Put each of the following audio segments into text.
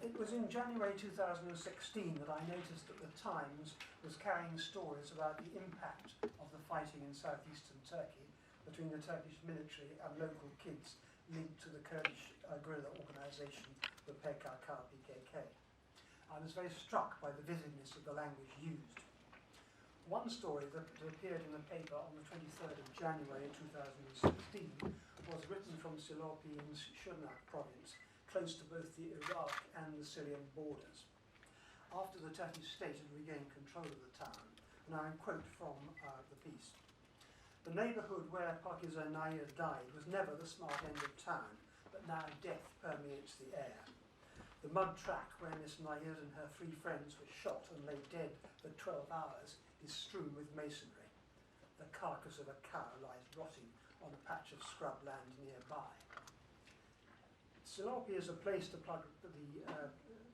It was in January 2016 that I noticed that the Times was carrying stories about the impact of the fighting in southeastern Turkey between the Turkish military and local kids linked to the Kurdish guerrilla organisation, the PKK. I was very struck by the vividness of the language used. One story that appeared in the paper on the 23rd of January 2016 was written from Silopi in Shirnak province, close to both the Iraq and the Syrian borders. After the Turkish state had regained control of the town, and I quote from the piece, "The neighbourhood where Pakiza Nair died was never the smart end of town, but now death permeates the air. The mud track where Miss Nair and her 3 friends were shot and lay dead for 12 hours is strewn with masonry. The carcass of a cow lies rotting on a patch of scrub land nearby." Silopi is a place, the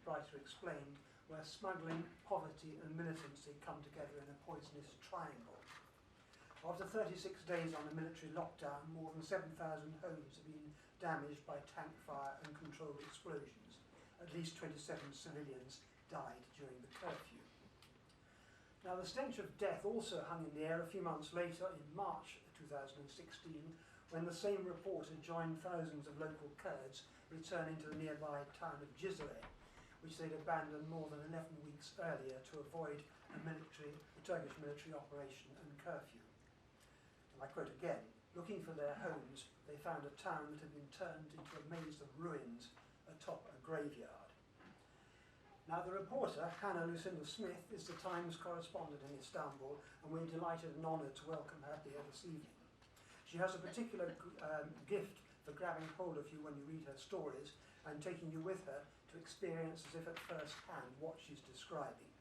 writer explained, where smuggling, poverty and militancy come together in a poisonous triangle. After 36 days on a military lockdown, more than 7,000 homes have been damaged by tank fire and controlled explosions. At least 27 civilians died during the curfew. Now, the stench of death also hung in the air a few months later, in March 2016, when the same reporter joined thousands of local Kurds returning to the nearby town of Cizre, which they'd abandoned more than 11 weeks earlier to avoid a Turkish military operation and curfew. And I quote again, "Looking for their homes, they found a town that had been turned into a maze of ruins atop a graveyard." Now, the reporter, Hannah Lucinda Smith, is the Times correspondent in Istanbul, and we're delighted and honoured to welcome her here this evening. She has a particular gift for grabbing hold of you when you read her stories and taking you with her to experience as if at first hand what she's describing.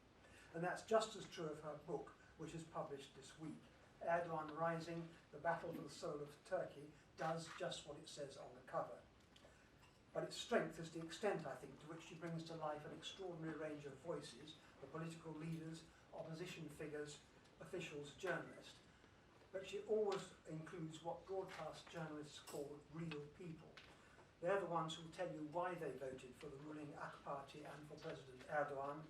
And that's just as true of her book, which is published this week. Erdogan Rising, The Battle for the Soul of Turkey, does just what it says on the cover. But its strength is the extent, I think, to which she brings to life an extraordinary range of voices, the political leaders, opposition figures, officials, journalists. But she always includes what broadcast journalists call real people. They're the ones who will tell you why they voted for the ruling AK Party and for President Erdogan,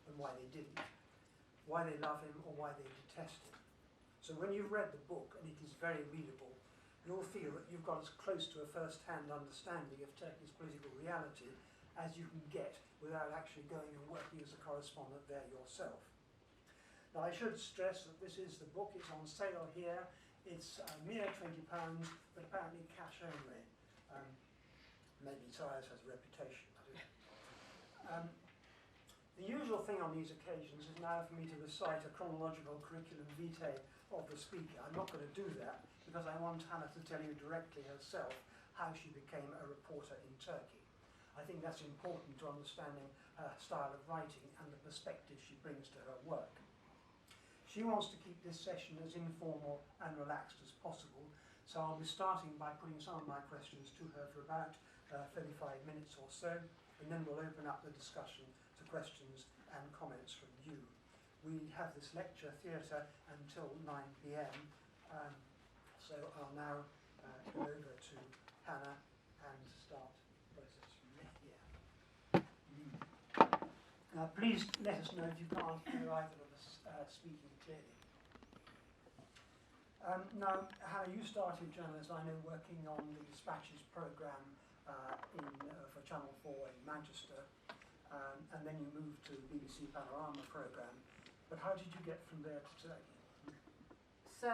and why they didn't, why they love him or why they detest him. So when you've read the book, and it is very readable, you'll feel that you've got as close to a first-hand understanding of Turkey's political reality as you can get without actually going and working as a correspondent there yourself. Now, I should stress that this is the book. It's on sale here. It's a mere £20, but apparently cash only. Maybe Tires has a reputation. The usual thing on these occasions is now for me to recite a chronological curriculum vitae of the speaker. I'm not going to do that because I want Hannah to tell you directly herself how she became a reporter in Turkey. I think that's important to understanding her style of writing and the perspective she brings to her work. She wants to keep this session as informal and relaxed as possible, so I'll be starting by putting some of my questions to her for about 35 minutes or so, and then we'll open up the discussion to questions and comments from you. We have this lecture theatre until 9 p.m, so I'll now go over to Hannah and start the process from here. Please let us know if you can't hear either of us speaking clearly. Now, Hannah, you started journalism, I know, working on the Dispatches programme for Channel 4 in Manchester, and then you moved to the BBC Panorama programme. But how did you get from there to Turkey? So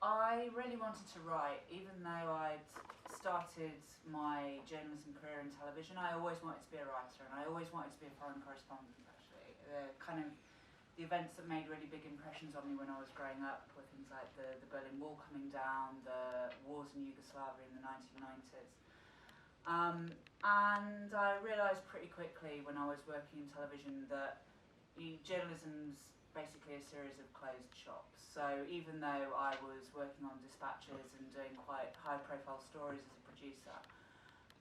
I really wanted to write, even though I'd started my journalism career in television. I always wanted to be a writer, and I always wanted to be a foreign correspondent, actually. The events that made really big impressions on me when I was growing up were things like the Berlin Wall coming down, the wars in Yugoslavia in the 1990s. And I realised pretty quickly when I was working in television that journalism's basically a series of closed shops. So even though I was working on dispatches and doing quite high-profile stories as a producer,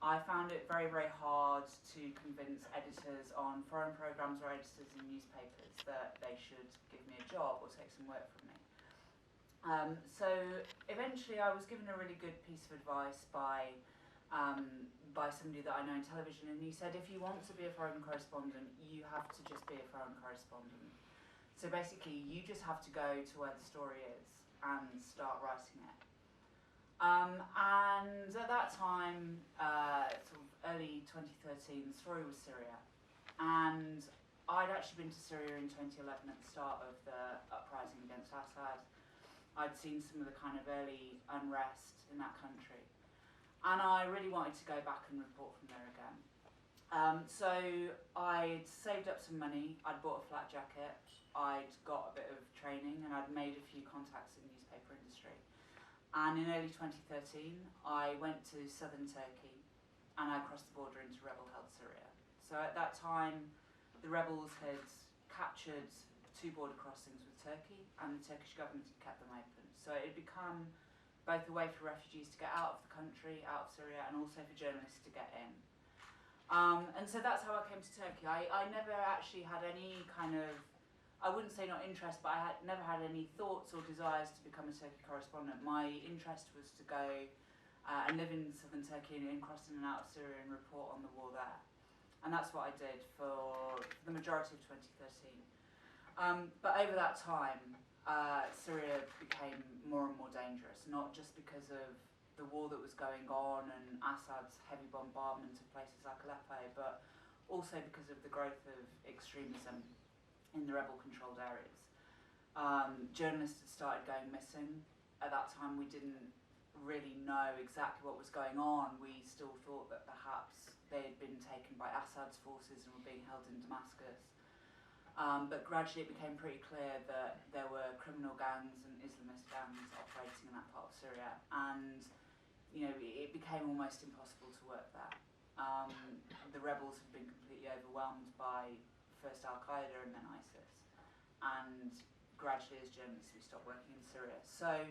I found it very, very hard to convince editors on foreign programmes or editors in newspapers that they should give me a job or take some work from me. So eventually I was given a really good piece of advice by by somebody that I know in television, and he said, if you want to be a foreign correspondent, you have to just be a foreign correspondent. So basically, you just have to go to where the story is and start writing it. And at that time, sort of early 2013, the story was Syria. And I'd actually been to Syria in 2011 at the start of the uprising against Assad. I'd seen some of the kind of early unrest in that country. And I really wanted to go back and report from there again. So I'd saved up some money, I'd bought a flat jacket, I'd got a bit of training, and I'd made a few contacts in the newspaper industry. And in early 2013, I went to southern Turkey and I crossed the border into rebel-held Syria. So at that time, the rebels had captured 2 border crossings with Turkey, and the Turkish government had kept them open. So it had become both a way for refugees to get out of the country, out of Syria, and also for journalists to get in. And so that's how I came to Turkey. I never actually had any kind of, I wouldn't say not interest, but I had never had any thoughts or desires to become a Turkey correspondent. My interest was to go and live in southern Turkey and cross in and out of Syria and report on the war there. And that's what I did for the majority of 2013. But over that time, Syria became more and more dangerous, not just because of the war that was going on and Assad's heavy bombardment of places like Aleppo, but also because of the growth of extremism in the rebel-controlled areas. Journalists had started going missing. At that time, we didn't really know exactly what was going on. We still thought that perhaps they had been taken by Assad's forces and were being held in Damascus. But gradually it became pretty clear that there were criminal gangs and Islamist gangs operating in that part of Syria, and it became almost impossible to work there. The rebels had been completely overwhelmed by first Al-Qaeda and then ISIS, and gradually as journalists we stopped working in Syria. So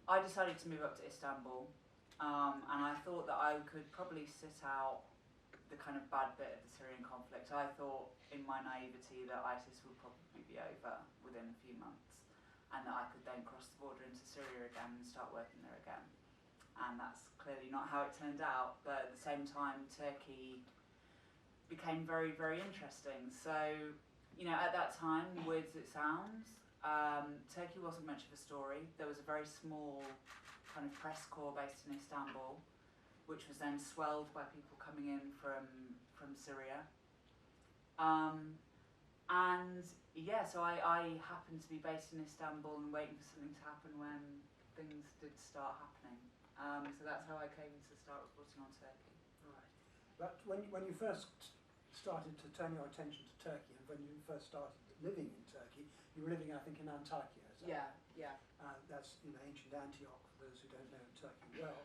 I decided to move up to Istanbul, and I thought that I could probably sit out the kind of bad bit of the Syrian conflict. I thought in my naivety that ISIS would probably be over within a few months, and that I could then cross the border into Syria again and start working there again. And that's clearly not how it turned out, but at the same time Turkey became very, very interesting. So, at that time, weird as it sounds, Turkey wasn't much of a story. There was a very small kind of press corps based in Istanbul, which was then swelled by people coming in from Syria. So I happened to be based in Istanbul and waiting for something to happen when things did start happening. So that's how I came to start reporting on Turkey. Right. But when you first started to turn your attention to Turkey, and when you first started living in Turkey, you were living, I think, in Antakya. Is that Yeah. That's ancient Antioch, for those who don't know Turkey well.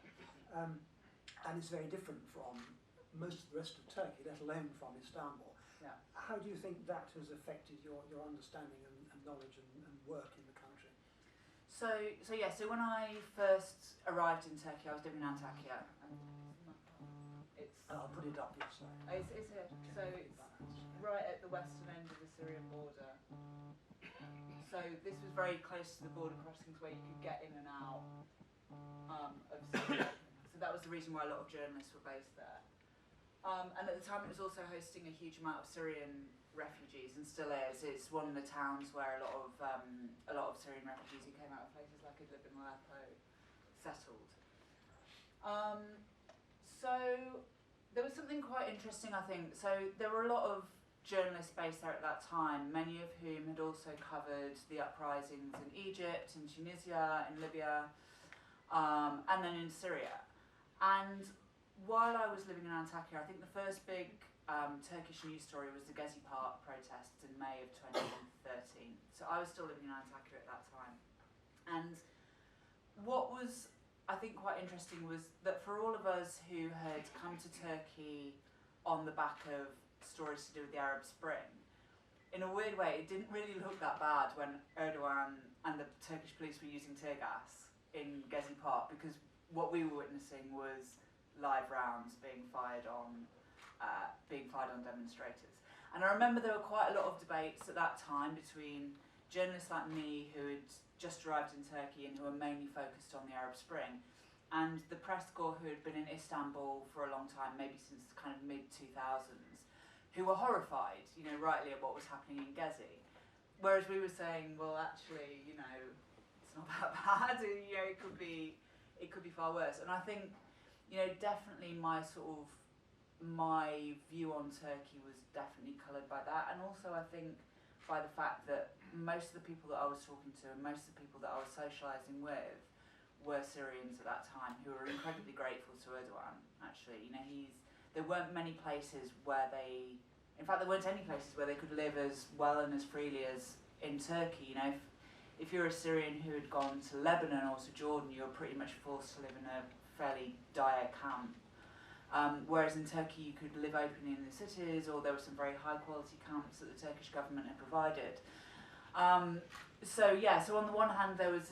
And it's very different from most of the rest of Turkey, let alone from Istanbul. Yeah. How do you think that has affected your understanding and knowledge and work in the country? So when I first arrived in Turkey, I was living in Antakya. I'll put it up, yes. It's here. So it's right at the western end of the Syrian border. So this was very close to the border crossings where you could get in and out of Syria. So that was the reason why a lot of journalists were based there. And at the time it was also hosting a huge amount of Syrian refugees, and still is. It's one of the towns where a lot of Syrian refugees who came out of places like Idlib and Aleppo settled. So there was something quite interesting, I think. So there were a lot of journalists based there at that time, many of whom had also covered the uprisings in Egypt, in Tunisia, in Libya, and then in Syria. And while I was living in Antakya, I think the first big Turkish news story was the Gezi Park protests in May of 2013. So I was still living in Antakya at that time. And what was, I think, quite interesting was that for all of us who had come to Turkey on the back of stories to do with the Arab Spring, in a weird way, it didn't really look that bad when Erdogan and the Turkish police were using tear gas in Gezi Park, because what we were witnessing was live rounds being fired on demonstrators. And I remember there were quite a lot of debates at that time between journalists like me who had just arrived in Turkey and who were mainly focused on the Arab Spring, and the press corps who had been in Istanbul for a long time, maybe since the kind of mid-2000s, who were horrified, rightly, at what was happening in Gezi. Whereas we were saying, well, actually, it's not that bad. It could be far worse. And I think, definitely my view on Turkey was definitely coloured by that, and also I think by the fact that most of the people that I was talking to and most of the people that I was socialising with were Syrians at that time, who were incredibly grateful to Erdogan. Actually, there weren't many places where in fact, there weren't any places where they could live as well and as freely as in Turkey. If you're a Syrian who had gone to Lebanon or to Jordan, you were pretty much forced to live in a fairly dire camp. Whereas in Turkey, you could live openly in the cities, or there were some very high quality camps that the Turkish government had provided. So on the one hand, there was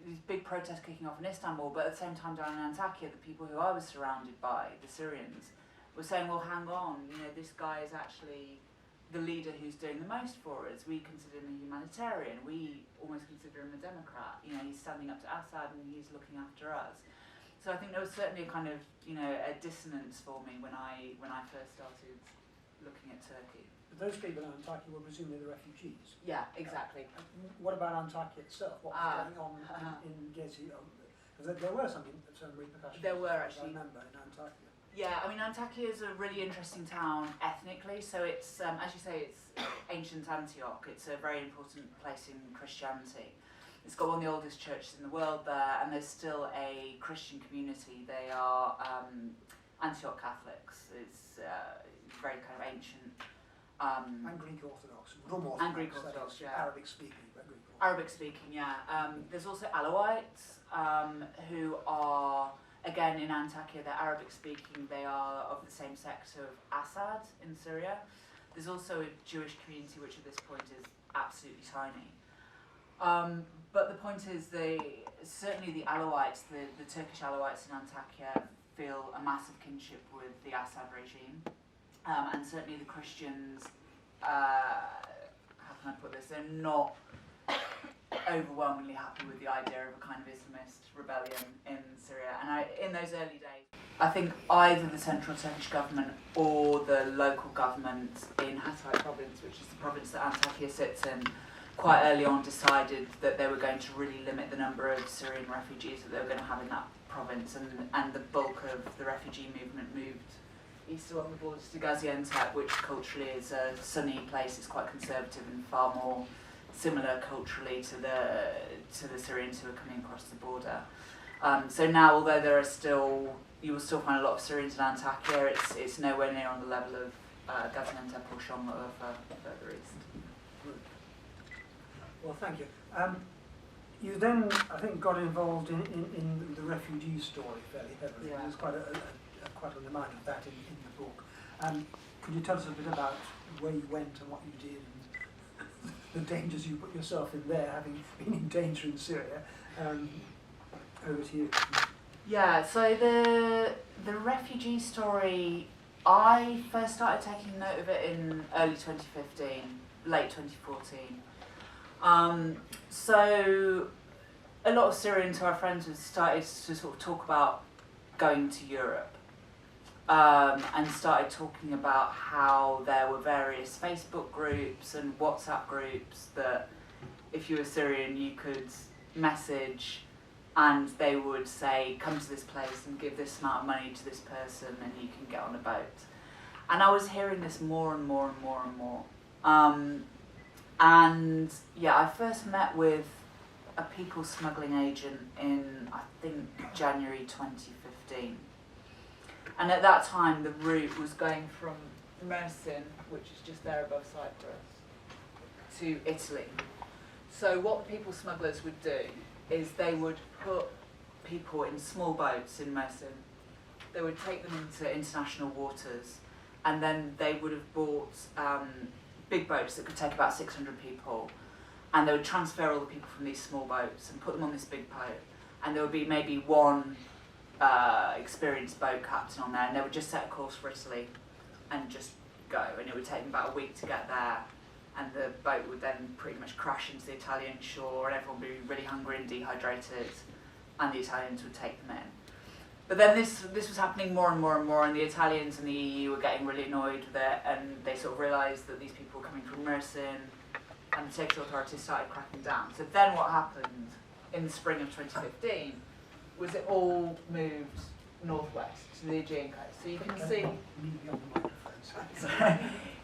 these big protests kicking off in Istanbul, but at the same time down in Antakya, the people who I was surrounded by, the Syrians, were saying, well, hang on, this guy is actually the leader who's doing the most for us. We consider him a humanitarian. We almost consider him a democrat. He's standing up to Assad and he's looking after us. So I think there was certainly a kind of, a dissonance for me when I first started looking at Turkey. But those people in Antakya were presumably the refugees. Yeah, exactly. What about Antakya itself? What was going on in Gezi? Because there were some repercussions. There were, actually. I remember, in Antakya. Yeah, Antakya is a really interesting town ethnically. So it's, as you say, it's ancient Antioch. It's a very important place in Christianity. It's got one of the oldest churches in the world there, and there's still a Christian community. They are Antioch Catholics. It's very kind of ancient. And Greek Orthodox. And Greek Orthodox, yeah. Arabic speaking, but Greek Orthodox. Arabic speaking, yeah. There's also Alawites, who are, again, in Antakya, they're Arabic speaking. They are of the same sect of Assad in Syria. There's also a Jewish community, which at this point is absolutely tiny. But the point is, certainly the Alawites, the Turkish Alawites in Antakya, feel a massive kinship with the Assad regime. And certainly the Christians, how can I put this, they're not overwhelmingly happy with the idea of a kind of Islamist rebellion in Syria. And in those early days, I think either the central Turkish government or the local government in Hatay province, which is the province that Antakya sits in, quite early on decided that they were going to really limit the number of Syrian refugees that they were going to have in that province, and the bulk of the refugee movement moved east along the borders to Gaziantep, which culturally is a Sunni place. It's quite conservative and far more similar culturally to the Syrians who are coming across the border. So now, although you will still find a lot of Syrians in Antakya, it's nowhere near on the level of Gaziantep or Şanlıurfa further east. Well, thank you. You then, I think, got involved in the refugee story fairly heavily. Yeah. There's quite an amount of that in the book. Could you tell us a bit about where you went and what you did and the dangers you put yourself in there, having been in danger in Syria? Over to you. Yeah, so the refugee story, I first started taking note of it in early 2015, late 2014. So a lot of Syrians who are friends with started to sort of talk about going to Europe, and started talking about how there were various Facebook groups and WhatsApp groups that if you were Syrian you could message and they would say, come to this place and give this amount of money to this person and you can get on a boat. And I was hearing this more and more and more and more. And yeah, I first met with a people smuggling agent in, I think, January 2015. And at that time, the route was going from Mersin, which is just there above Cyprus, to Italy. So what the people smugglers would do is they would put people in small boats in Mersin. They would take them into international waters, and then they would have bought big boats that could take about 600 people, and they would transfer all the people from these small boats and put them on this big boat, and there would be maybe one experienced boat captain on there, and they would just set a course for Italy and just go, and it would take them about a week to get there, and the boat would then pretty much crash into the Italian shore and everyone would be really hungry and dehydrated, and the Italians would take them in. But then this was happening more and more and more, and the Italians and the EU were getting really annoyed with it, and they sort of realised that these people were coming from Mersin, and the Turkish authorities started cracking down. So then what happened in the spring of 2015 was it all moved northwest to the Aegean coast. So you can see,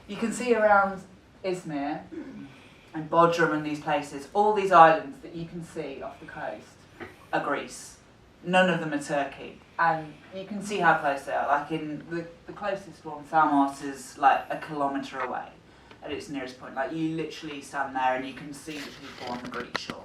you can see around Izmir and Bodrum and these places, all these islands that you can see off the coast are Greece. None of them are Turkey. And you can see how close they are. Like in the closest one, Samos, is like a kilometre away at its nearest point. Like you literally stand there and you can see the people on the Greek shore.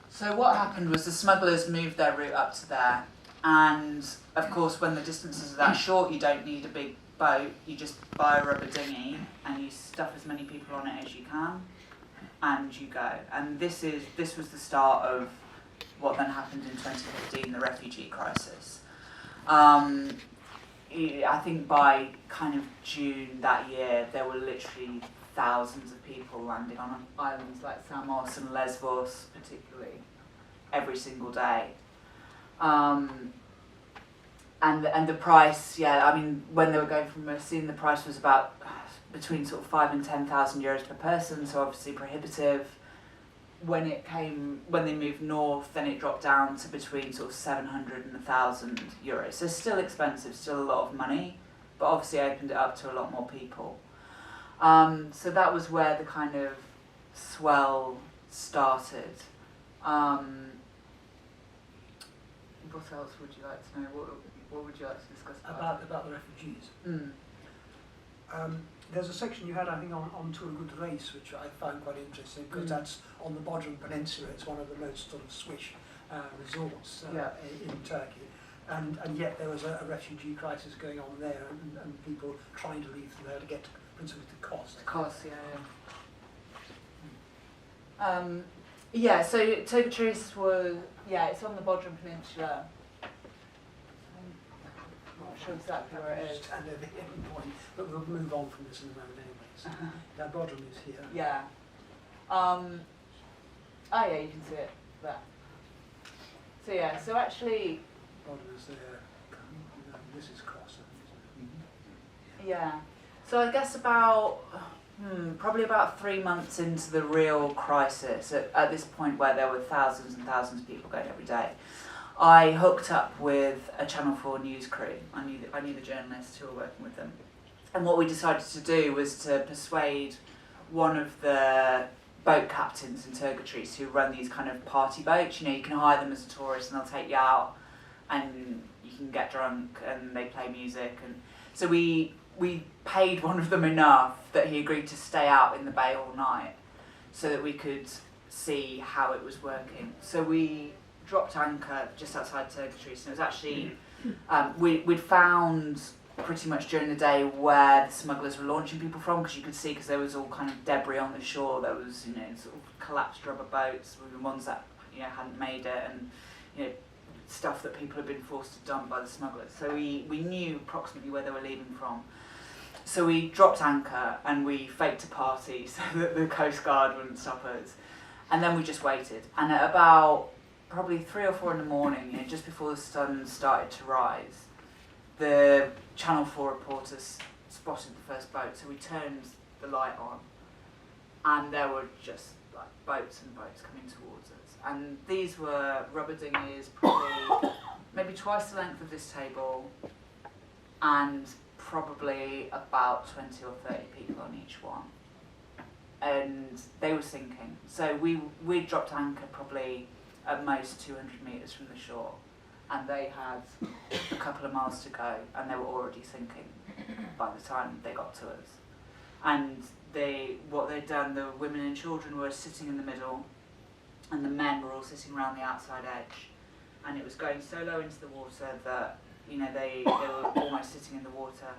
So what happened was the smugglers moved their route up to there. And of course, when the distances are that short, you don't need a big boat. You just buy a rubber dinghy and you stuff as many people on it as you can, and you go. And this was the start of what then happened in 2015, the refugee crisis. I think by kind of June that year, there were literally thousands of people landing on islands like Samos and Lesbos, particularly, every single day. And the price, yeah, I mean, when they were going from Mersin, the price was about between sort of 5,000 and 10,000 euros per person, so obviously prohibitive. When they moved north, then it dropped down to between sort of 700 and 1,000 euros. So still expensive, still a lot of money, but obviously opened it up to a lot more people. So that was where the kind of swell started. What else would you like to know? What would you like to discuss about the refugees? There's a section you had, I think, on Turgut Reis, which I found quite interesting, because that's on the Bodrum Peninsula. It's one of the most sort of swish resorts in Turkey. And yet there was a refugee crisis going on there, and people trying to leave from there to get principally to Kos. Kos, yeah. So Turgut Reis was, it's on the Bodrum Peninsula. Sure exactly where it is. And at any point, but we'll move on from this in a moment anyways. Now Bodrum is here. Yeah. Oh yeah, you can see it there. So yeah, so actually... Bodrum is there. This is Kos, I think, isn't it? Yeah. So I guess about, probably about 3 months into the real crisis, at this point where there were thousands and thousands of people going every day, I hooked up with a Channel 4 news crew. I knew the journalists who were working with them. And what we decided to do was to persuade one of the boat captains in Turgut Reis who run these kind of party boats. You know, you can hire them as a tourist and they'll take you out and you can get drunk and they play music. And so we paid one of them enough that he agreed to stay out in the bay all night so that we could see how it was working. So we dropped anchor just outside Turgut Reis, and it was actually we'd found pretty much during the day where the smugglers were launching people from, because you could see, because there was all kind of debris on the shore. There was, you know, sort of collapsed rubber boats, the ones that, you know, hadn't made it, and, you know, stuff that people had been forced to dump by the smugglers. So we knew approximately where they were leaving from. So we dropped anchor and we faked a party so that the Coast Guard wouldn't stop us, and then we just waited. And at about probably 3 or 4 in the morning, you know, just before the sun started to rise, the Channel 4 reporters spotted the first boat, so we turned the light on, and there were just like boats and boats coming towards us. And these were rubber dinghies, probably maybe twice the length of this table, and probably about 20 or 30 people on each one. And they were sinking. So we dropped anchor probably at most 200 metres from the shore, and they had a couple of miles to go, and they were already sinking by the time they got to us. And what they'd done, the women and children were sitting in the middle, and the men were all sitting around the outside edge, and it was going so low into the water that, you know, they were almost sitting in the water,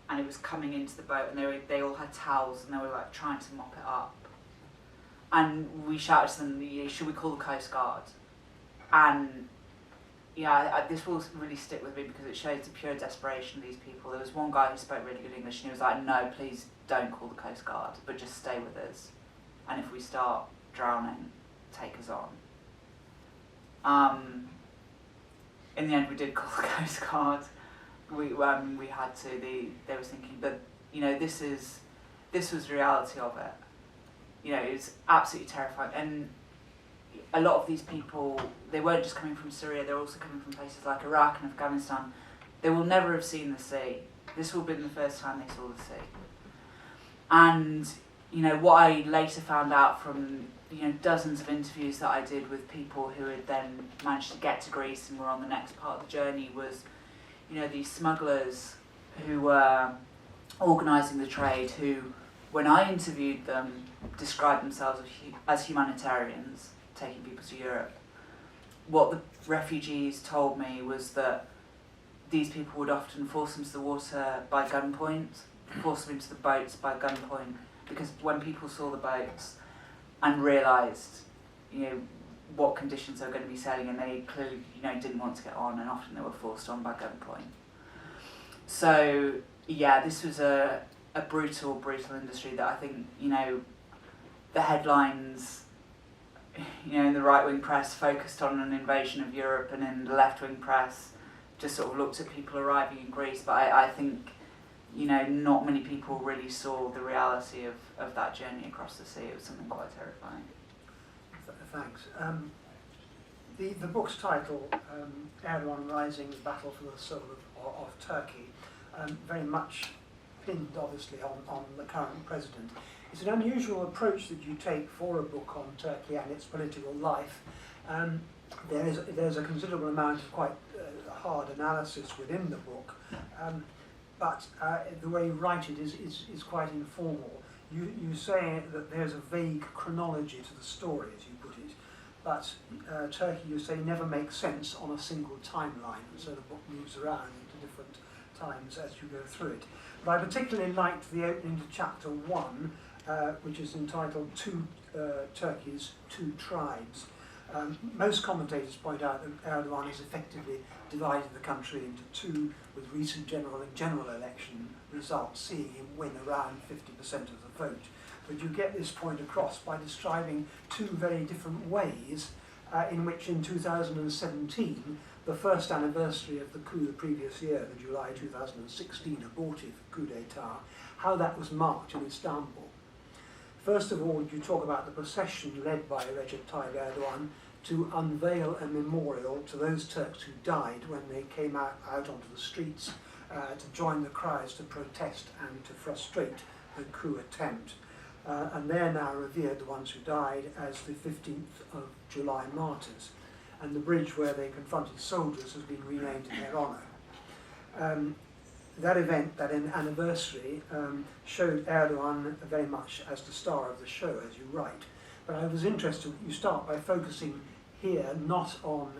and it was coming into the boat, and they all had towels, and they were like trying to mop it up. And we shouted to them, should we call the Coast Guard? And this will really stick with me because it shows the pure desperation of these people. There was one guy who spoke really good English, and he was like, no, please don't call the Coast Guard, but just stay with us. And if we start drowning, take us on. In the end, we did call the Coast Guard. We had to. They were thinking, but this was the reality of it. It's absolutely terrifying. And a lot of these people, they weren't just coming from Syria. They're also coming from places like Iraq and Afghanistan. They will never have seen the sea. This will have been the first time they saw the sea. And what I later found out from dozens of interviews that I did with people who had then managed to get to Greece and were on the next part of the journey was, these smugglers who were organising the trade, who, when I interviewed them, described themselves as humanitarians, taking people to Europe. What the refugees told me was that these people would often force them to the water by gunpoint, force them into the boats by gunpoint, because when people saw the boats and realised, what conditions they were going to be sailing in, they clearly, didn't want to get on, and often they were forced on by gunpoint. So, yeah, this was a brutal industry that I think, the headlines, in the right-wing press focused on an invasion of Europe, and in the left-wing press just sort of looked at people arriving in Greece. But I think, not many people really saw the reality of that journey across the sea. It was something quite terrifying. Thanks. The book's title, Erdogan Rising, Battle for the Soul of Turkey, very much pinned, obviously, on the current president. It's an unusual approach that you take for a book on Turkey and its political life. There's a considerable amount of quite hard analysis within the book, but the way you write it is quite informal. You say that there's a vague chronology to the story, as you put it, but Turkey, you say, never makes sense on a single timeline, and so the book moves around into different times as you go through it. But I particularly liked the opening to chapter 1, which is entitled Turkey's Two Tribes. Most commentators point out that Erdogan has effectively divided the country into two, with recent general election results seeing him win around 50% of the vote. But you get this point across by describing two very different ways in which in 2017, the first anniversary of the coup the previous year, the July 2016 abortive coup d'etat, how that was marked in Istanbul. First of all, you talk about the procession led by Recep Tayyip Erdogan to unveil a memorial to those Turks who died when they came out onto the streets to join the cries to protest and to frustrate the coup attempt. And they're now revered, the ones who died, as the 15th of July martyrs. And the bridge where they confronted soldiers has been renamed in their honour. That event, that anniversary, showed Erdogan very much as the star of the show, as you write. But I was interested, you start by focusing here not on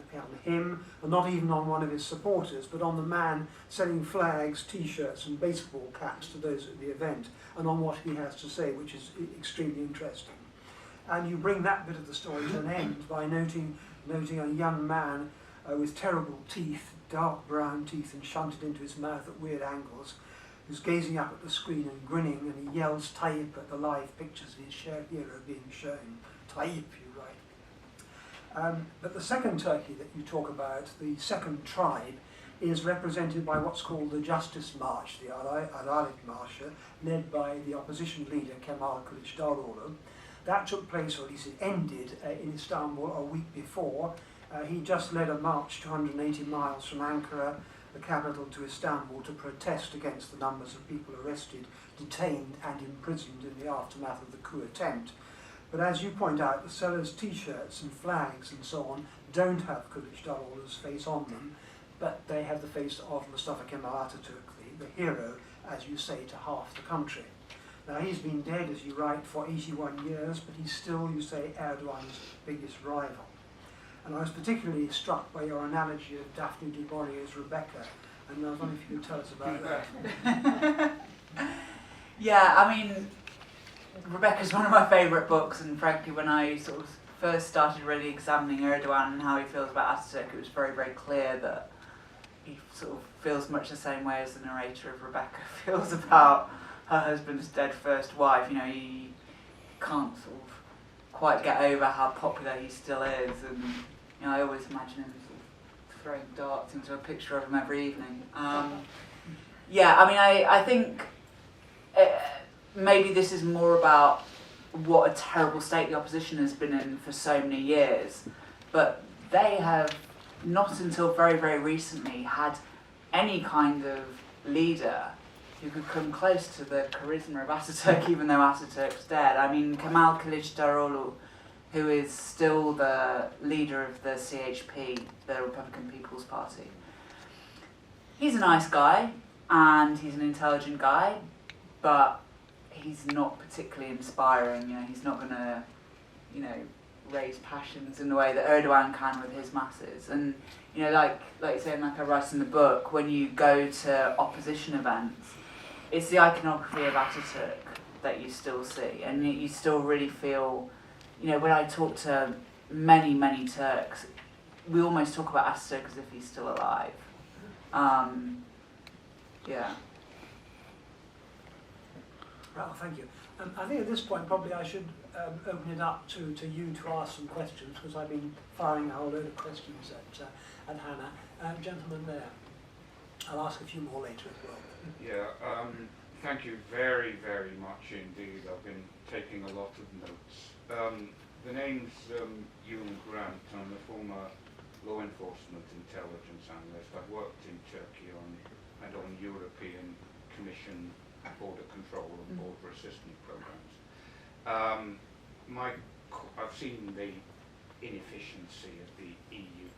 him, or not even on one of his supporters, but on the man selling flags, t-shirts and baseball caps to those at the event, and on what he has to say, which is extremely interesting. And you bring that bit of the story to an end by noting a young man with terrible teeth, dark brown teeth, and shunted into his mouth at weird angles, who's gazing up at the screen and grinning, and he yells Tayyip at the live pictures of his hero being shown. Tayyip, you write. But the second Turkey that you talk about, the second tribe, is represented by what's called the Justice March, the Adalet March, led by the opposition leader Kemal Kılıçdaroğlu. That took place, or at least it ended, in Istanbul a week before. He just led a march 280 miles from Ankara, the capital, to Istanbul to protest against the numbers of people arrested, detained and imprisoned in the aftermath of the coup attempt. But as you point out, the sellers' t-shirts and flags and so on don't have Kılıçdaroğlu's face on them, but they have the face of Mustafa Kemal Atatürk, the hero, as you say, to half the country. Now, he's been dead, as you write, for 81 years, but he's still, you say, Erdogan's biggest rival. And I was particularly struck by your analogy of Daphne du Maurier's Rebecca, and I was wondering if you could tell us about that. Yeah, I mean, Rebecca's one of my favourite books, and frankly, when I sort of first started really examining Erdogan and how he feels about Atatürk, it was very, very clear that he sort of feels much the same way as the narrator of Rebecca feels about her husband's dead first wife. He can't sort of quite get over how popular he still is, and You know, I always imagine him sort of throwing darts into a picture of him every evening. Yeah, I mean, I think maybe this is more about what a terrible state the opposition has been in for so many years, but they have not until very, very recently had any kind of leader who could come close to the charisma of Ataturk, even though Ataturk's dead. I mean, Kemal Kılıçdaroğlu, who is still the leader of the CHP, the Republican People's Party. He's a nice guy, and he's an intelligent guy, but he's not particularly inspiring. You know, he's not going to, you know, raise passions in the way that Erdogan can with his masses. And you know, like you say, like I write in the book, when you go to opposition events, it's the iconography of Ataturk that you still see, and you still really feel, you know, when I talk to many, many Turks, we almost talk about Ataturk as if he's still alive. Yeah. Well, thank you. I think at this point probably I should open it up to you to ask some questions, because I've been firing a whole load of questions at Hannah. Gentleman there. I'll ask a few more later as well. Yeah, thank you very, very much indeed. I've been taking a lot of notes. The name's Ewan Grant. I'm a former law enforcement intelligence analyst. I've worked in Turkey on European Commission border control and border assistance programs. I've seen the inefficiency of the EU,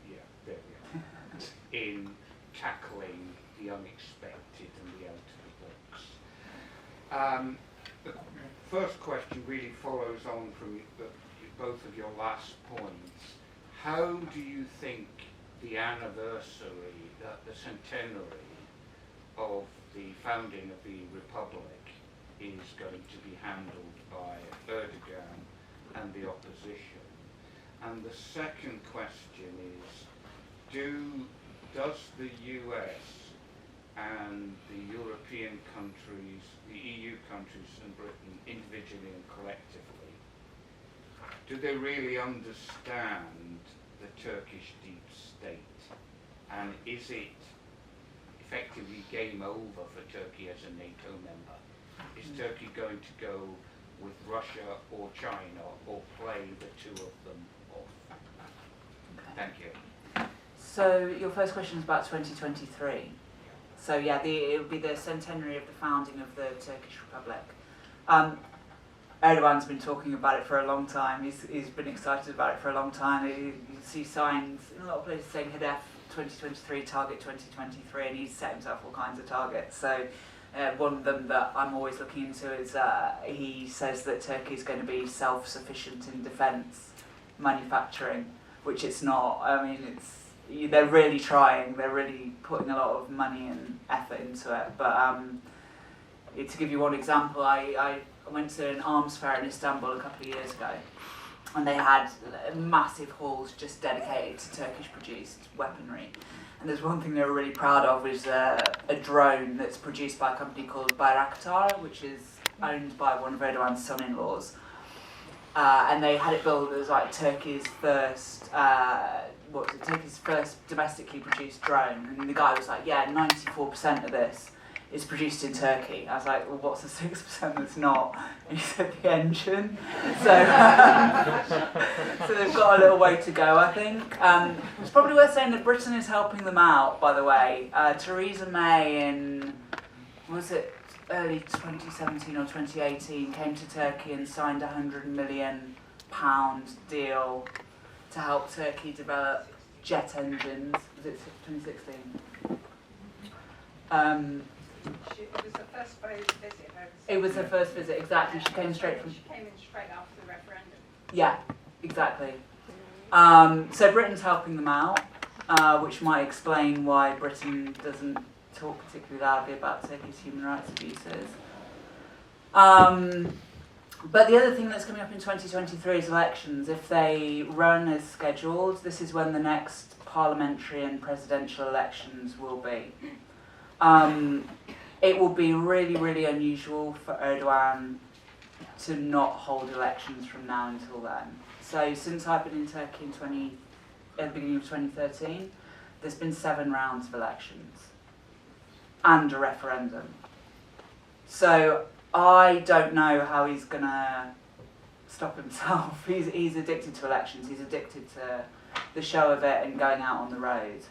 there we are, in tackling the unexpected and the out of the box. The first question really follows on from both of your last points. How do you think the anniversary, the centenary of the founding of the Republic is going to be handled by Erdogan and the opposition? And the second question is, does the US and the European countries, the EU countries and Britain individually and collectively, do they really understand the Turkish deep state? And is it effectively game over for Turkey as a NATO member? Is Turkey going to go with Russia or China, or play the two of them off? Thank you. So your first question is about 2023. So yeah, it would be the centenary of the founding of the Turkish Republic. Erdogan's been talking about it for a long time. He's been excited about it for a long time. You see signs in a lot of places saying Hedef 2023, target 2023, and he's set himself all kinds of targets. So one of them that I'm always looking into is he says that Turkey is going to be self-sufficient in defence manufacturing, which it's not. I mean, they're really trying. They're really putting a lot of money and effort into it. But to give you one example, I went to an arms fair in Istanbul a couple of years ago, and they had massive halls just dedicated to Turkish-produced weaponry. And there's one thing they were really proud of, is a drone that's produced by a company called Bayraktar, which is owned by one of Erdogan's son-in-laws. And they had it built as like Turkey's first domestically produced drone. And the guy was like, yeah, 94% of this is produced in Turkey. I was like, well, what's the 6% that's not? And he said the engine. So, so they've got a little way to go, I think. It's probably worth saying that Britain is helping them out, by the way. Theresa May in, was it early 2017 or 2018, came to Turkey and signed a £100 million deal to help Turkey develop jet engines. Was it 2016? It was her first visit. It was her first visit, exactly. She came straight from... She came in straight after the referendum. Yeah, exactly. So Britain's helping them out, which might explain why Britain doesn't talk particularly loudly about Turkey's human rights abuses. But the other thing that's coming up in 2023 is elections. If they run as scheduled, this is when the next parliamentary and presidential elections will be. It will be really, really unusual for Erdogan to not hold elections from now until then. So since I've been in Turkey in at the beginning of 2013, there's been 7 rounds of elections and a referendum. So I don't know how he's going to stop himself. He's addicted to elections. He's addicted to the show of it and going out on the road.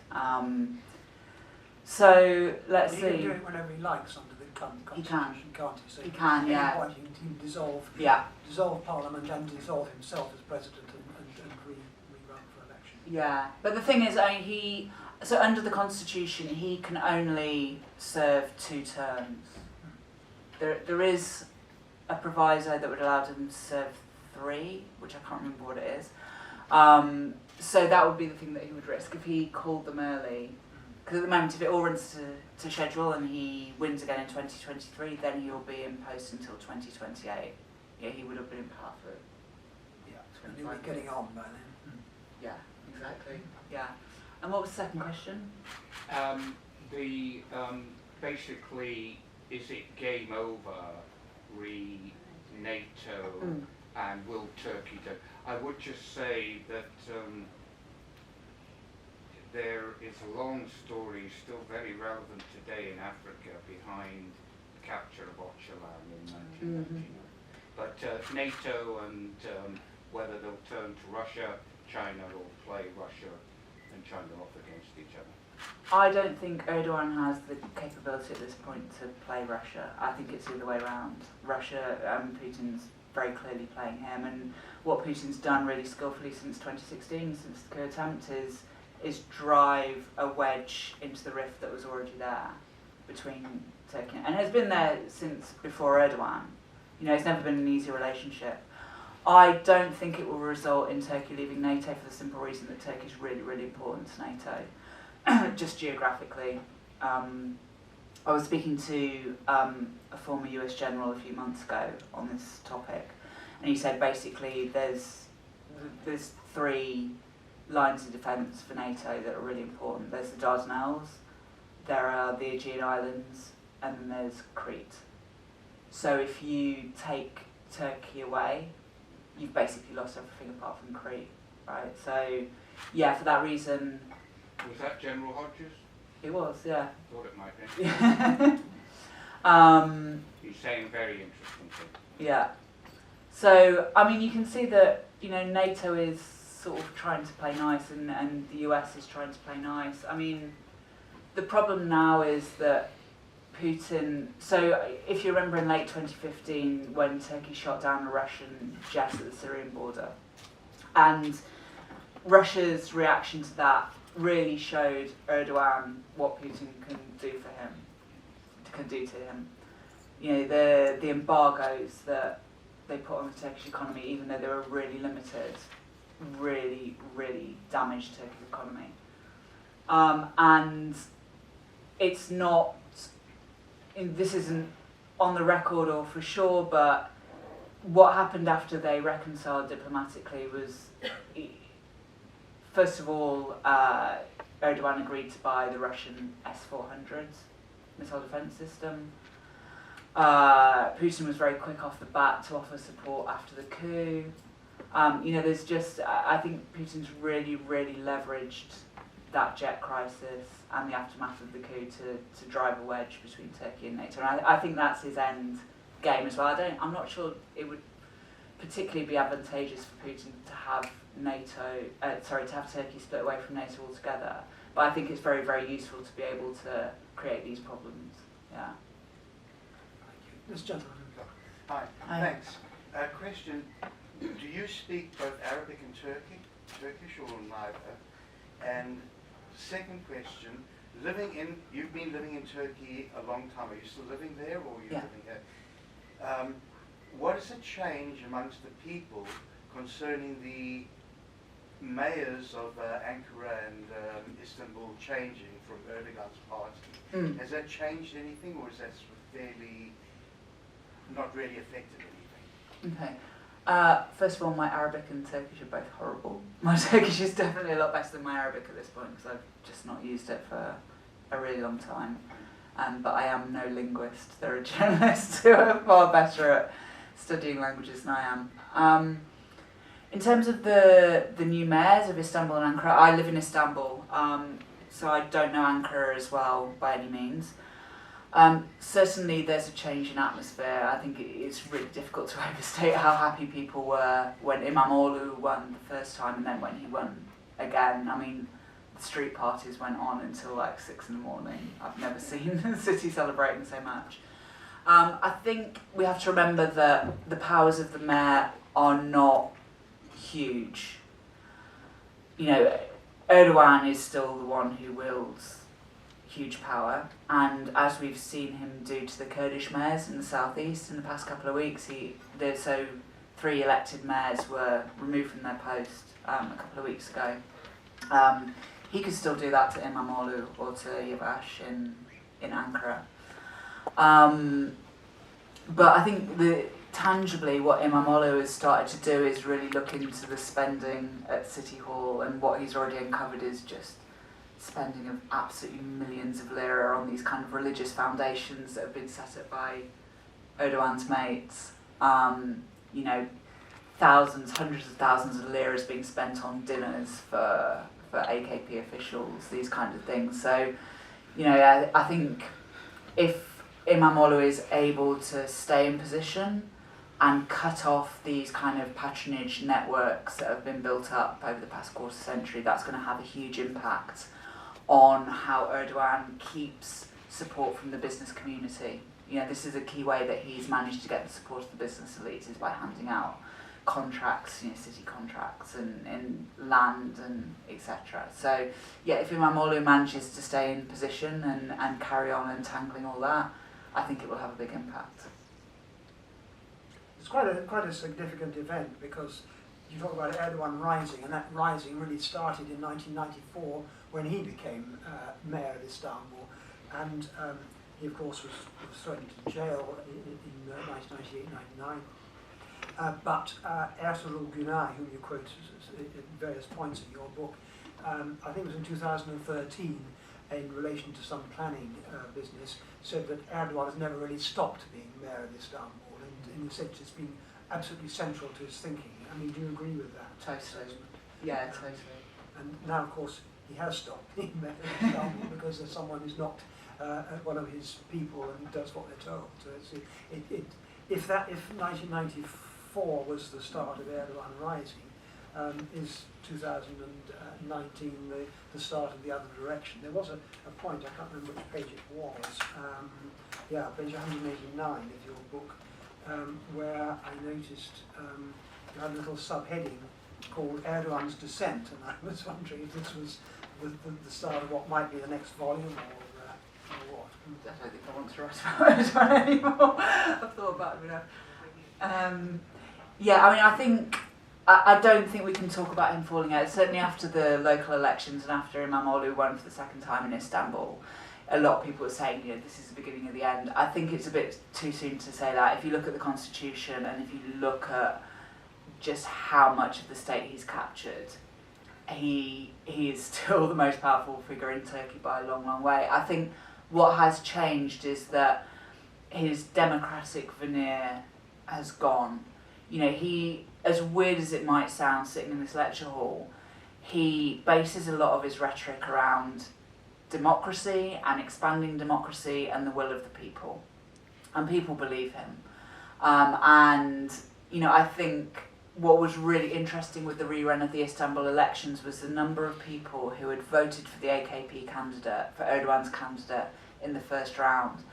So let's see. He can do it whenever he likes under the constitution, can't he? So He can, yeah. At any point he can dissolve Parliament and dissolve himself as president and rerun for election. Yeah, but the thing is, so under the constitution, he can only serve 2 terms. There is a proviso that would allow him to serve 3, which I can't remember what it is. So that would be the thing that he would risk if he called them early. Because at the moment, if it all runs to schedule and he wins again in 2023, then he'll be in post until 2028. Yeah, he would have been in power for. Yeah, and he'll be getting on by then. Yeah, exactly. Yeah. And what was the second question? Basically, is it game over re-NATO and will Turkey do? I would just say that there is a long story still very relevant today in Africa behind the capture of Öcalan in 1999. But NATO and whether they'll turn to Russia, China, or play Russia and China off against each other. I don't think Erdogan has the capability at this point to play Russia. I think it's the other way around. Russia, Putin's very clearly playing him, and what Putin's done really skillfully since 2016, since the coup attempt, is drive a wedge into the rift that was already there between Turkey, and has been there since before Erdogan. You know, it's never been an easy relationship. I don't think it will result in Turkey leaving NATO for the simple reason that Turkey is really, really important to NATO. Just geographically. I was speaking to a former US general a few months ago on this topic, and he said basically there's 3 lines of defence for NATO that are really important. There's the Dardanelles, there are the Aegean Islands, and then there's Crete. So if you take Turkey away, you've basically lost everything apart from Crete, right? So yeah, for that reason. Was that General Hodges? It was, yeah. Thought it might be. He's saying very interesting things. Yeah. So, I mean, you can see that, you know, NATO is sort of trying to play nice and the US is trying to play nice. I mean, the problem now is that Putin... So, if you remember in late 2015 when Turkey shot down a Russian jet at the Syrian border, and Russia's reaction to that really showed Erdogan what Putin can do for him, can do to him. You know, the embargoes that they put on the Turkish economy, even though they were really limited, really, really damaged Turkey's economy. And it's not, this isn't on the record or for sure, but what happened after they reconciled diplomatically was, first of all, Erdogan agreed to buy the Russian S-400s, missile defense system. Putin was very quick off the bat to offer support after the coup. You know, there's just, I think Putin's really, really leveraged that jet crisis and the aftermath of the coup to drive a wedge between Turkey and NATO. And I think that's his end game as well. I'm not sure it would particularly be advantageous for Putin to have to have Turkey split away from NATO altogether. But I think it's very, very useful to be able to create these problems. Yeah. This gentleman. Hi. Hi. Thanks. Question: do you speak both Arabic and Turkish, or neither? And second question: you've been living in Turkey a long time. Are you still living there, or are you living here? What is the change amongst the people concerning the mayors of Ankara and Istanbul changing from Erdogan's party? Has that changed anything, or is that sort of fairly not really affected anything? Okay. First of all, my Arabic and Turkish are both horrible. My Turkish is definitely a lot better than my Arabic at this point because I've just not used it for a really long time. But I am no linguist. There are journalists who are far better at studying languages than I am. In terms of the new mayors of Istanbul and Ankara, I live in Istanbul, so I don't know Ankara as well by any means. Certainly there's a change in atmosphere. I think it's really difficult to overstate how happy people were when İmamoğlu won the first time and then when he won again. I mean, the street parties went on until like 6 in the morning. I've never seen the city celebrating so much. I think we have to remember that the powers of the mayor are not huge. You know, Erdogan is still the one who wields huge power, and as we've seen him do to the Kurdish mayors in the southeast in the past couple of weeks, 3 elected mayors were removed from their post a couple of weeks ago. He could still do that to İmamoğlu or to Yavaş in Ankara. But I think tangibly what İmamoğlu has started to do is really look into the spending at City Hall, and what he's already uncovered is just spending of absolutely millions of lira on these kind of religious foundations that have been set up by Erdogan's mates. You know, thousands, hundreds of thousands of liras being spent on dinners for AKP officials, these kinds of things. So, you know, I think if İmamoğlu is able to stay in position and cut off these kind of patronage networks that have been built up over the past quarter century, that's going to have a huge impact on how Erdogan keeps support from the business community. You know, this is a key way that he's managed to get the support of the business elites, is by handing out contracts, you know, city contracts and land and etc. So yeah, if İmamoğlu manages to stay in position and carry on untangling all that, I think it will have a big impact. It's quite a significant event, because you talk about Erdogan Rising, and that rising really started in 1994 when he became mayor of Istanbul, and he of course was thrown into jail in 1998-99. But Ertuğrul Günay, whom you quote at various points in your book, I think it was in 2013, in relation to some planning business, said that Erdogan has never really stopped being mayor of Istanbul, and in a sense it's been absolutely central to his thinking. I mean, do you agree with that? Totally. Yeah, totally. And now, of course, he has stopped being mayor of Istanbul because there's someone who's not one of his people and does what they're told. So if 1994 was the start of Erdogan Rising, is 2019 the start of the other direction? There was a point, I can't remember which page it was, page 189 of your book, where I noticed you had a little subheading called Erdogan's Descent, and I was wondering if this was the start of what might be the next volume, or what? I don't think I want to write about Erdogan anymore. I've thought about it enough. Yeah, I mean, I don't think we can talk about him falling out. Certainly after the local elections and after İmamoğlu won for the second time in Istanbul, a lot of people were saying, you know, this is the beginning of the end. I think it's a bit too soon to say that. If you look at the constitution and if you look at just how much of the state he's captured, he is still the most powerful figure in Turkey by a long, long way. I think what has changed is that his democratic veneer has gone. You know, he, as weird as it might sound sitting in this lecture hall, he bases a lot of his rhetoric around democracy and expanding democracy and the will of the people. And people believe him. And, you know, I think what was really interesting with the rerun of the Istanbul elections was the number of people who had voted for the AKP candidate, for Erdogan's candidate, in the first round,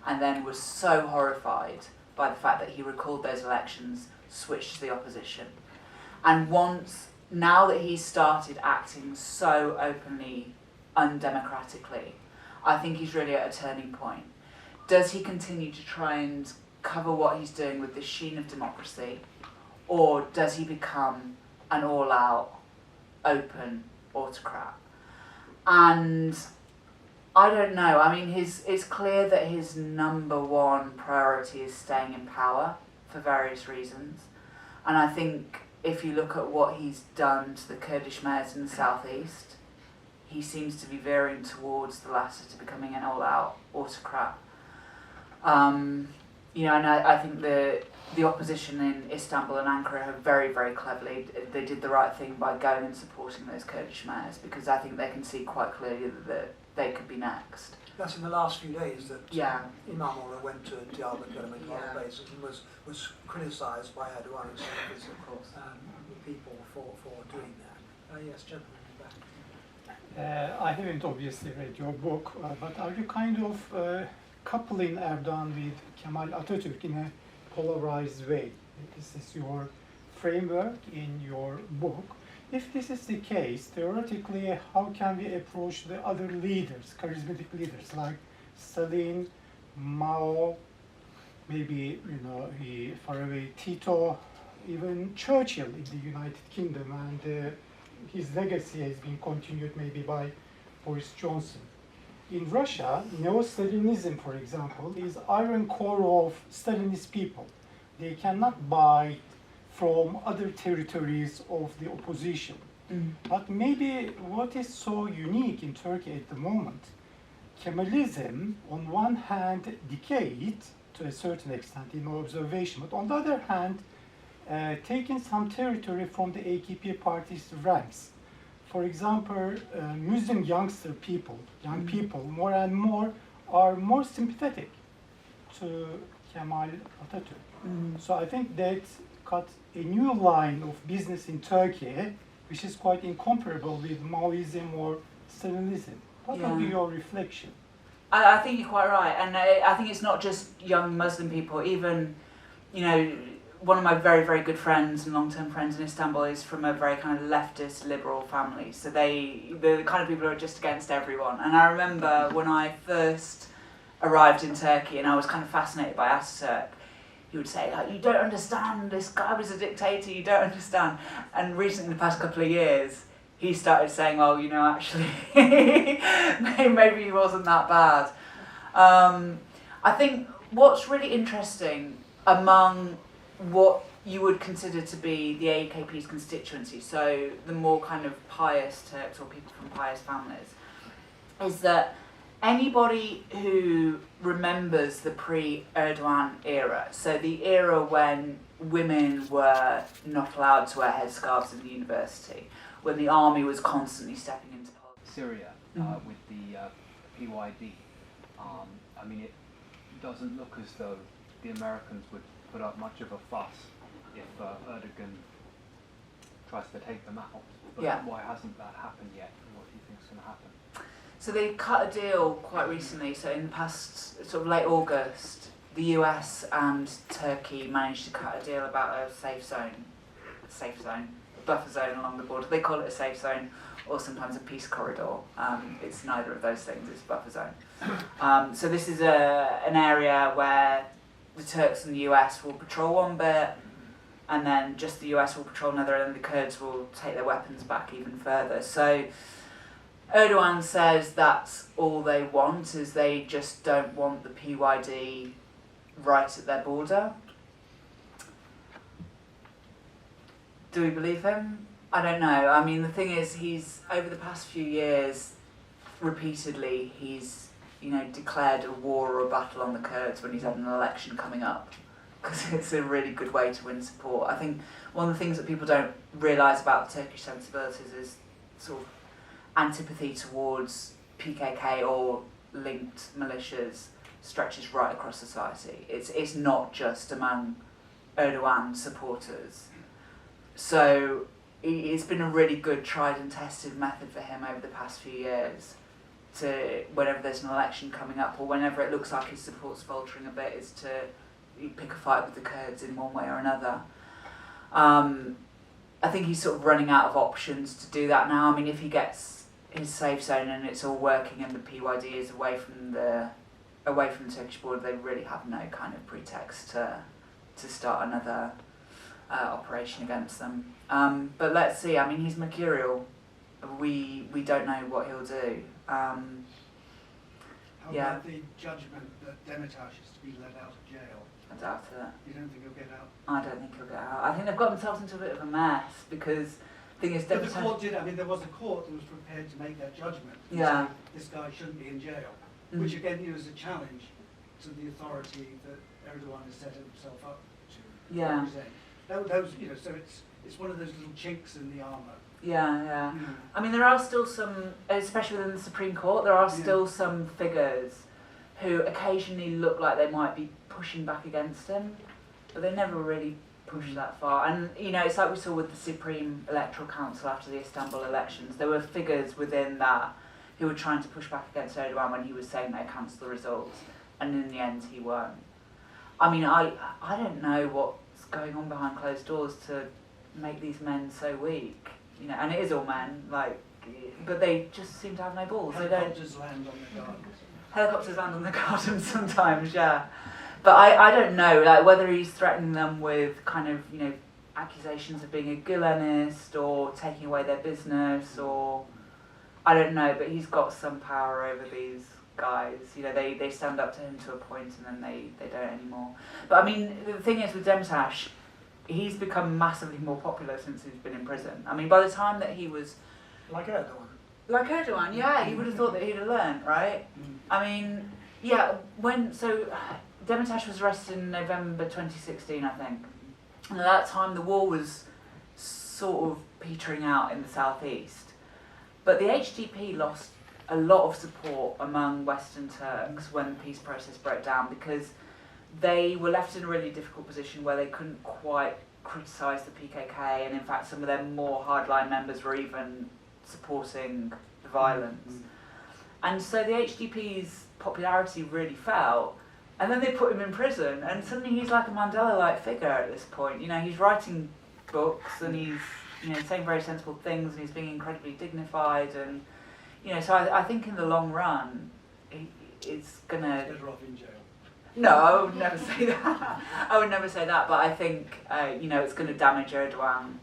and then was so horrified by the fact that he recalled those elections, switched to the opposition. And now that he's started acting so openly undemocratically, I think he's really at a turning point. Does he continue to try and cover what he's doing with this sheen of democracy, or does he become an all-out, open autocrat? And I don't know. I mean, it's clear that his number one priority is staying in power for various reasons. And I think if you look at what he's done to the Kurdish mayors in the southeast, he seems to be veering towards the latter, to becoming an all-out autocrat. You know, and I think the opposition in Istanbul and Ankara have very, very cleverly, they did the right thing by going and supporting those Kurdish mayors, because I think they can see quite clearly that they could be next. That's in the last few days that Yeah. Imamoglu went to Diyarbakir and Yeah. basis and was criticised by Erdogan and some of his Of course. people for doing that. Yes, gentlemen in the back. I haven't obviously read your book, but are you kind of coupling Erdogan with Kemal Atatürk in a polarized way? This is your framework in your book. If this is the case, theoretically, how can we approach the other leaders, charismatic leaders like Stalin, Mao, maybe far away Tito, even Churchill in the United Kingdom, and his legacy has been continued maybe by Boris Johnson. In Russia, neo-Stalinism, for example, is iron core of Stalinist people. They cannot buy from other territories of the opposition. But maybe what is so unique in Turkey at the moment, Kemalism on one hand decayed to a certain extent in my observation, but on the other hand, taking some territory from the AKP party's ranks. For example, Muslim young people, more and more are more sympathetic to Kemal Atatürk. So I think that cut a new line of business in Turkey, which is quite incomparable with Maoism or Stalinism. What would be your reflection? I think you're quite right, and I think it's not just young Muslim people. Even, one of my very, very good friends and long-term friends in Istanbul is from a very kind of leftist, liberal family. So they're the kind of people who are just against everyone. And I remember when I first arrived in Turkey and I was kind of fascinated by Ataturk, he would say, like, you don't understand, this guy was a dictator, you don't understand. And recently, in the past couple of years, he started saying, oh, actually, maybe he wasn't that bad. I think what's really interesting among what you would consider to be the AKP's constituency, so the more kind of pious Turks or people from pious families, is that anybody who remembers the pre-Erdogan era, so the era when women were not allowed to wear headscarves in the university, when the army was constantly stepping into politics. Syria with the PYD. It doesn't look as though the Americans would put up much of a fuss if Erdogan tries to take them out. But why hasn't that happened yet? And what do you think is going to happen? So they cut a deal quite recently. So in the past, sort of late August, the US and Turkey managed to cut a deal about a buffer zone along the border. They call it a safe zone, or sometimes a peace corridor. It's neither of those things. It's a buffer zone. So this is an area where the Turks and the US will patrol one bit, and then just the US will patrol another, and the Kurds will take their weapons back even further. So Erdogan says that's all they want, is they just don't want the PYD right at their border. Do we believe him? I don't know. I mean, the thing is, he's, over the past few years, repeatedly, he's declared a war or a battle on the Kurds when he's had an election coming up, because it's a really good way to win support. I think one of the things that people don't realise about Turkish sensibilities is sort of antipathy towards PKK or linked militias stretches right across society. It's not just among Erdogan supporters. So it's been a really good tried and tested method for him over the past few years, to whenever there's an election coming up or whenever it looks like his support's faltering a bit, is to pick a fight with the Kurds in one way or another. I think he's sort of running out of options to do that now. I mean, if he gets his safe zone and it's all working and the PYD is away from the Turkish border, they really have no kind of pretext to start another operation against them. But let's see. I mean, he's mercurial. We don't know what he'll do. How about the judgment that Demirtas is to be let out of jail? I doubt it. You don't think he'll get out? I don't think he'll get out. I think they've got themselves into a bit of a mess, because the thing is, But the court did. I mean, there was a court that was prepared to make that judgment. And say, this guy shouldn't be in jail, which again is a challenge to the authority that Erdogan has set himself up to Yeah. represent. Those, you know, so it's one of those little chinks in the armour. Yeah. I mean, there are still some, especially within the Supreme Court, there are still some figures who occasionally look like they might be pushing back against him, but they never really push that far. And, you know, it's like we saw with the Supreme Electoral Council after the Istanbul elections. There were figures within that who were trying to push back against Erdogan when he was saying they'd cancel the results, and in the end he won. I mean, I don't know what's going on behind closed doors to make these men so weak, you know, and it is all men, like, but they just seem to have no balls. They don't. Helicopters land on the gardens. Helicopters land on the gardens sometimes, yeah. But I don't know, like, whether he's threatening them with kind of, you know, accusations of being a Gülenist or taking away their business, or I don't know, but he's got some power over these guys. You know, they stand up to him to a point and then they don't anymore. But I mean, the thing is with Demirtas, he's become massively more popular since he's been in prison. I mean, by the time that he was... Like Erdogan. Like Erdogan, yeah, you would have thought that he'd have learned, right? I mean, yeah, Demirtas was arrested in November 2016, I think. And at that time, the war was sort of petering out in the southeast. But the HDP lost a lot of support among Western Turks when the peace process broke down, because they were left in a really difficult position where they couldn't quite criticise the PKK, and in fact some of their more hardline members were even supporting the violence. And so the HDP's popularity really fell, and then they put him in prison, and suddenly he's like a Mandela-like figure at this point. You know, he's writing books and he's, you know, saying very sensible things, and he's being incredibly dignified, and, you know, so I think in the long run, it's gonna... Better off in jail. No, I would never say that. I would never say that, but I think, you know, it's going to damage Erdogan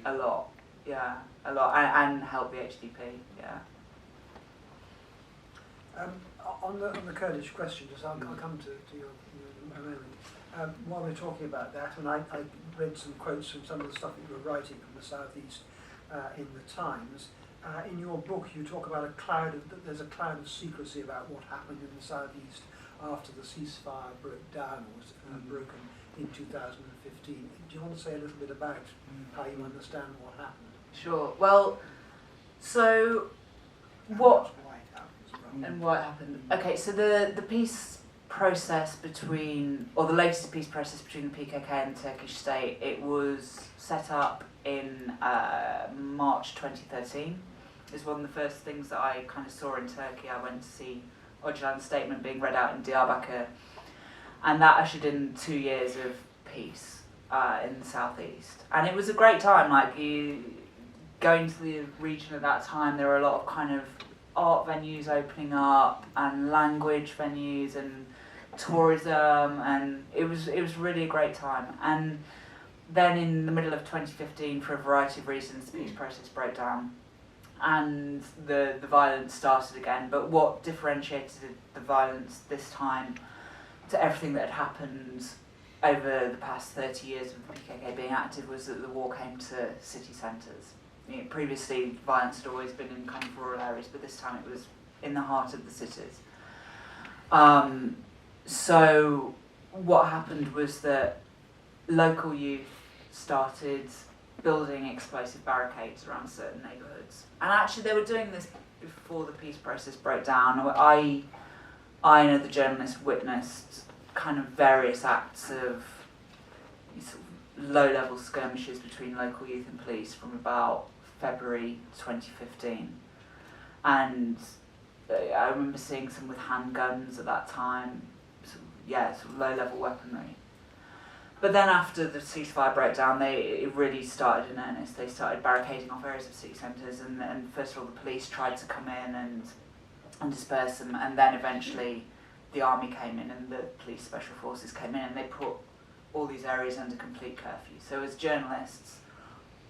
a lot. Yeah, a lot, and help the HDP, yeah. On the Kurdish question, just I'll come to you in a moment. While we're talking about that, and I read some quotes from some of the stuff that you were writing from the southeast in the Times. In your book, you talk about there's a cloud of secrecy about what happened in the southeast after the ceasefire broke down, or was broken in 2015. Do you want to say a little bit about how you understand what happened? Sure. Well, so what... And what happened? Okay, so the peace process the latest peace process between the PKK and the Turkish state, it was set up in March 2013. It was one of the first things that I kind of saw in Turkey. I went to see Öcalan's statement being read out in Diyarbakir, and that ushered in 2 years of peace in the southeast. And it was a great time. Like, going to the region at that time, there were a lot of kind of art venues opening up and language venues and tourism, and it was really a great time. And then in the middle of 2015, for a variety of reasons, the peace process broke down and the violence started again. But what differentiated the violence this time to everything that had happened over the past 30 years of the PKK being active was that the war came to city centres. You know, previously, violence had always been in kind of rural areas, but this time it was in the heart of the cities. So what happened was that local youth started building explosive barricades around certain neighbourhoods. And actually they were doing this before the peace process broke down. I and other journalists witnessed kind of various acts of low-level skirmishes between local youth and police from about February 2015. And I remember seeing some with handguns at that time, sort of low-level weaponry. But then after the ceasefire broke down, it really started in earnest. They started barricading off areas of city centres, and first of all the police tried to come in and disperse them, and then eventually the army came in and the police special forces came in, and they put all these areas under complete curfew. So as journalists,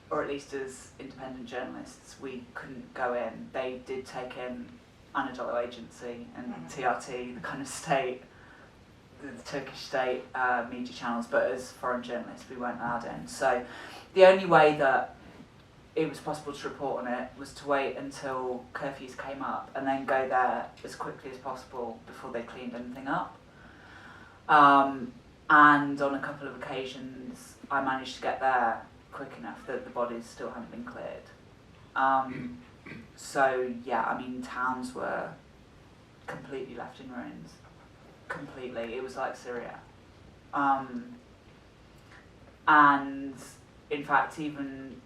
or at least as independent journalists, we couldn't go in. They did take in Anadolu Agency and TRT, the kind of state, the Turkish state media channels, but as foreign journalists we weren't allowed in. So the only way that it was possible to report on it was to wait until curfews came up and then go there as quickly as possible before they cleaned anything up. and on a couple of occasions I managed to get there quick enough that the bodies still hadn't been cleared. So yeah, I mean, towns were completely left in ruins. Completely. It was like Syria. And in fact, even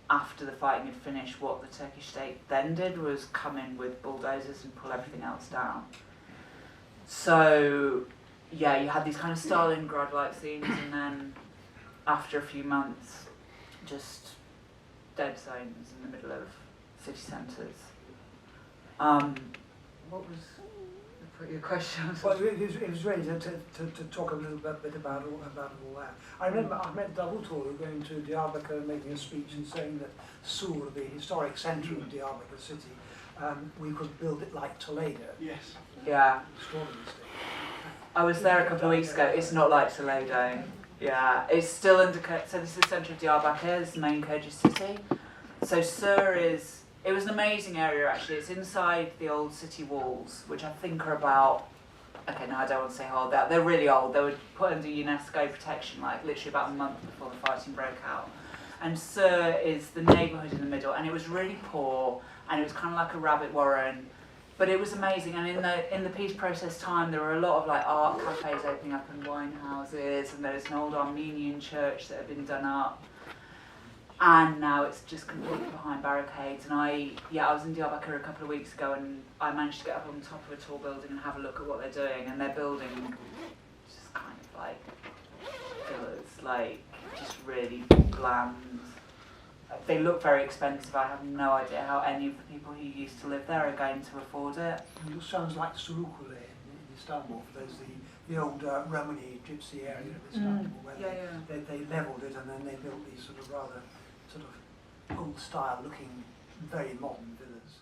after the fighting had finished, what the Turkish state then did was come in with bulldozers and pull everything else down. So yeah, you had these kind of Stalingrad-like scenes, and then after a few months, just dead zones in the middle of city centres. What was your question? Well, it was really to talk a little bit about all that. I remember Ahmet Davutoğlu going to Diyarbakir and making a speech and saying that Sur, the historic centre of Diyarbakir city, we could build it like Toledo. Yes. Yeah. Extraordinary stuff. I was there a couple of weeks ago. It's not like Toledo. Yeah, it's still under. So this is the centre of Diyarbakir. This is the main Kurdish city. So Sur is. It was an amazing area actually. It's inside the old city walls, which I think are about. Okay, no, I don't want to say how old they are. They're really old. They were put under UNESCO protection, like literally about a month before the fighting broke out. And Sur is the neighbourhood in the middle, and it was really poor, and it was kind of like a rabbit warren. But it was amazing, and in the peace process time, there were a lot of like art cafes opening up and wine houses, and there's an old Armenian church that had been done up, and now it's just completely behind barricades. And I was in Diyarbakir a couple of weeks ago, and I managed to get up on top of a tall building and have a look at what they're doing, and they're building just kind of like villas, like just really bland. They look very expensive. I have no idea how any of the people who used to live there are going to afford it. It sounds like Surukule in Istanbul. There's the old Romani gypsy area of Istanbul where they levelled it and then they built these sort of rather sort of old style looking, very modern villas.